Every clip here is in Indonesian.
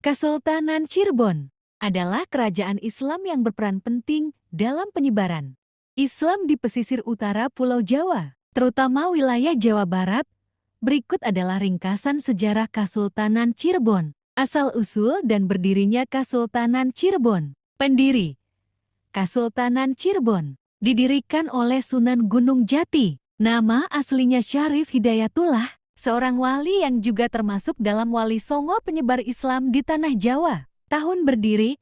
Kesultanan Cirebon adalah kerajaan Islam yang berperan penting dalam penyebaran Islam di pesisir utara Pulau Jawa, terutama wilayah Jawa Barat. Berikut adalah ringkasan sejarah Kesultanan Cirebon, asal-usul dan berdirinya Kesultanan Cirebon. Pendiri Kesultanan Cirebon didirikan oleh Sunan Gunung Jati. Nama aslinya Syarif Hidayatullah, seorang wali yang juga termasuk dalam wali songo penyebar Islam di tanah Jawa. Tahun berdiri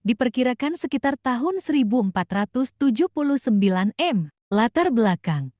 diperkirakan sekitar tahun 1479 M. Latar belakang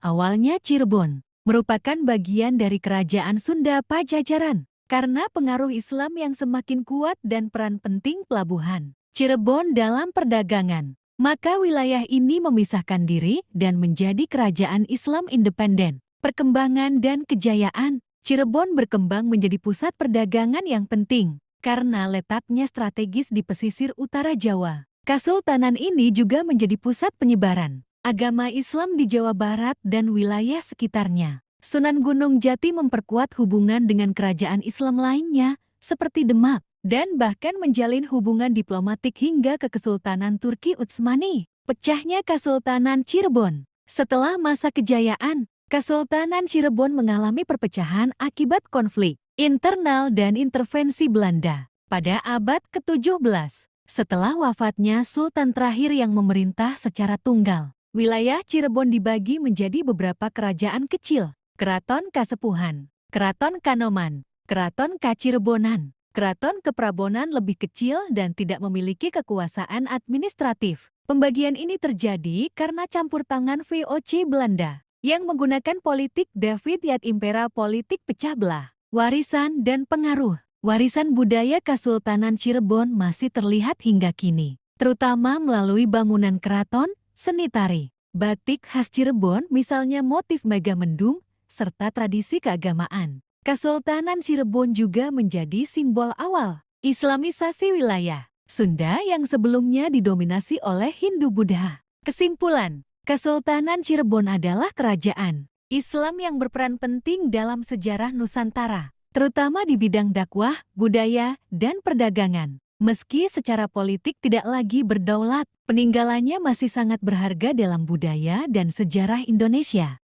awalnya Cirebon merupakan bagian dari kerajaan Sunda Pajajaran. Karena pengaruh Islam yang semakin kuat dan peran penting pelabuhan Cirebon dalam perdagangan, maka wilayah ini memisahkan diri dan menjadi kerajaan Islam independen. Perkembangan dan kejayaan Cirebon berkembang menjadi pusat perdagangan yang penting karena letaknya strategis di pesisir utara Jawa. Kesultanan ini juga menjadi pusat penyebaran agama Islam di Jawa Barat dan wilayah sekitarnya. Sunan Gunung Jati memperkuat hubungan dengan kerajaan Islam lainnya seperti Demak dan bahkan menjalin hubungan diplomatik hingga ke Kesultanan Turki Utsmani. Pecahnya Kesultanan Cirebon. Setelah masa kejayaan, Kesultanan Cirebon mengalami perpecahan akibat konflik internal dan intervensi Belanda pada abad ke-17. Setelah wafatnya Sultan terakhir yang memerintah secara tunggal, wilayah Cirebon dibagi menjadi beberapa kerajaan kecil: Keraton Kasepuhan, Keraton Kanoman, Keraton Kacirebonan. Keraton Keprabonan lebih kecil dan tidak memiliki kekuasaan administratif. Pembagian ini terjadi karena campur tangan VOC Belanda yang menggunakan politik David Yat Impera, politik pecah belah. Warisan dan pengaruh. Warisan budaya Kesultanan Cirebon masih terlihat hingga kini, terutama melalui bangunan keraton, seni tari, batik khas Cirebon misalnya motif Megamendung, serta tradisi keagamaan. Kesultanan Cirebon juga menjadi simbol awal Islamisasi wilayah Sunda yang sebelumnya didominasi oleh Hindu-Buddha. Kesimpulan, Kesultanan Cirebon adalah kerajaan Islam yang berperan penting dalam sejarah Nusantara, terutama di bidang dakwah, budaya, dan perdagangan. Meski secara politik tidak lagi berdaulat, peninggalannya masih sangat berharga dalam budaya dan sejarah Indonesia.